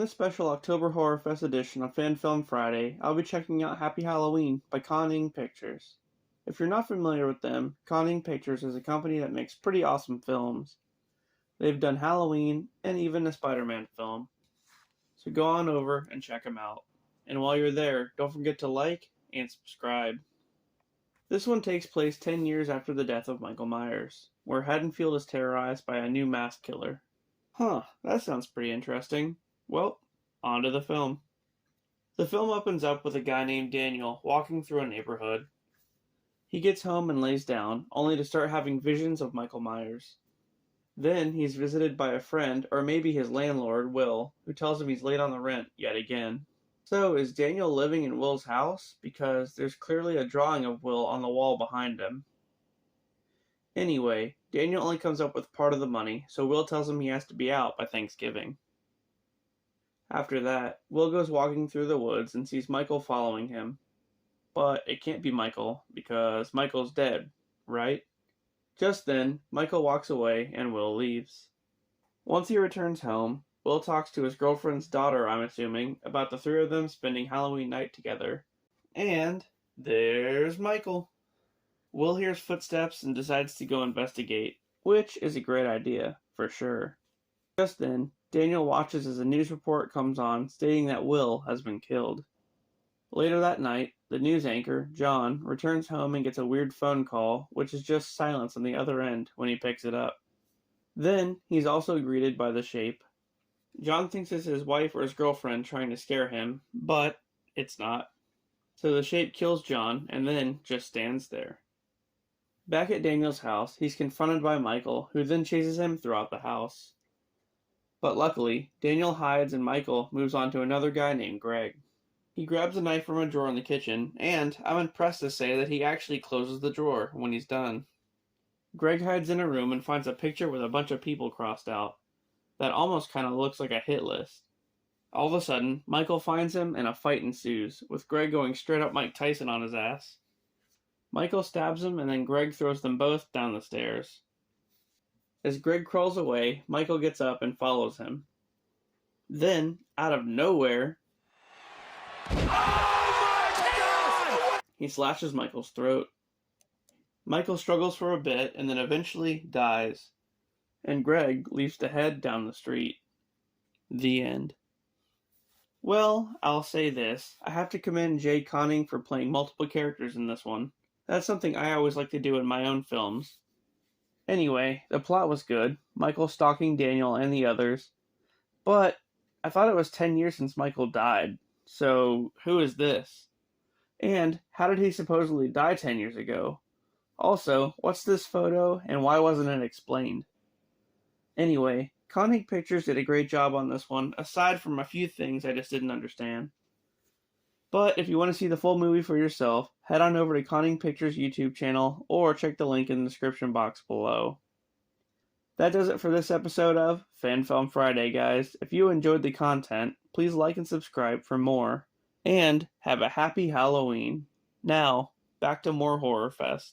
this special October Horrorfest edition of Fan Film Friday, I'll be checking out Happy Halloween by Conning Pictures. If you're not familiar with them, Conning Pictures is a company that makes pretty awesome films. They've done Halloween and even a Spider-Man film. So go on over and check them out. And while you're there, don't forget to like and subscribe. This one takes place 10 years after the death of Michael Myers, where Haddonfield is terrorized by a new masked killer. Huh, that sounds pretty interesting. Well, on to the film. The film opens up with a guy named Daniel walking through a neighborhood. He gets home and lays down, only to start having visions of Michael Myers. Then he's visited by a friend, or maybe his landlord, Will, who tells him he's late on the rent yet again. So, is Daniel living in Will's house? Because there's clearly a drawing of Will on the wall behind him. Anyway, Daniel only comes up with part of the money, so Will tells him he has to be out by Thanksgiving. After that, Will goes walking through the woods and sees Michael following him. But it can't be Michael, because Michael's dead, right? Just then, Michael walks away and Will leaves. Once he returns home, Will talks to his girlfriend's daughter, I'm assuming, about the three of them spending Halloween night together. And there's Michael. Will hears footsteps and decides to go investigate, which is a great idea, for sure. Just then, Daniel watches as a news report comes on stating that Will has been killed. Later that night, the news anchor, John, returns home and gets a weird phone call, which is just silence on the other end when he picks it up. Then, he's also greeted by the Shape. John thinks it's his wife or his girlfriend trying to scare him, but it's not. So the Shape kills John and then just stands there. Back at Daniel's house, he's confronted by Michael, who then chases him throughout the house. But luckily, Daniel hides and Michael moves on to another guy named Greg. He grabs a knife from a drawer in the kitchen, and I'm impressed to say that he actually closes the drawer when he's done. Greg hides in a room and finds a picture with a bunch of people crossed out. That almost kind of looks like a hit list. All of a sudden, Michael finds him and a fight ensues, with Greg going straight up Mike Tyson on his ass. Michael stabs him and then Greg throws them both down the stairs. As Greg crawls away, Michael gets up and follows him. Then, out of nowhere, he slashes Michael's throat. Michael struggles for a bit and then eventually dies. And Greg leaves to head down the street. The end. Well, I'll say this. I have to commend Jay Conning for playing multiple characters in this one. That's something I always like to do in my own films. Anyway, the plot was good. Michael stalking Daniel and the others. But I thought it was 10 years since Michael died. So, who is this? And how did he supposedly die 10 years ago? Also, what's this photo and why wasn't it explained? Anyway, Conning Pictures did a great job on this one, aside from a few things I just didn't understand. But if you want to see the full movie for yourself, head on over to Conning Pictures' YouTube channel or check the link in the description box below. That does it for this episode of Fan Film Friday, guys. If you enjoyed the content, please like and subscribe for more. And have a happy Halloween. Now, back to more Horrorfest.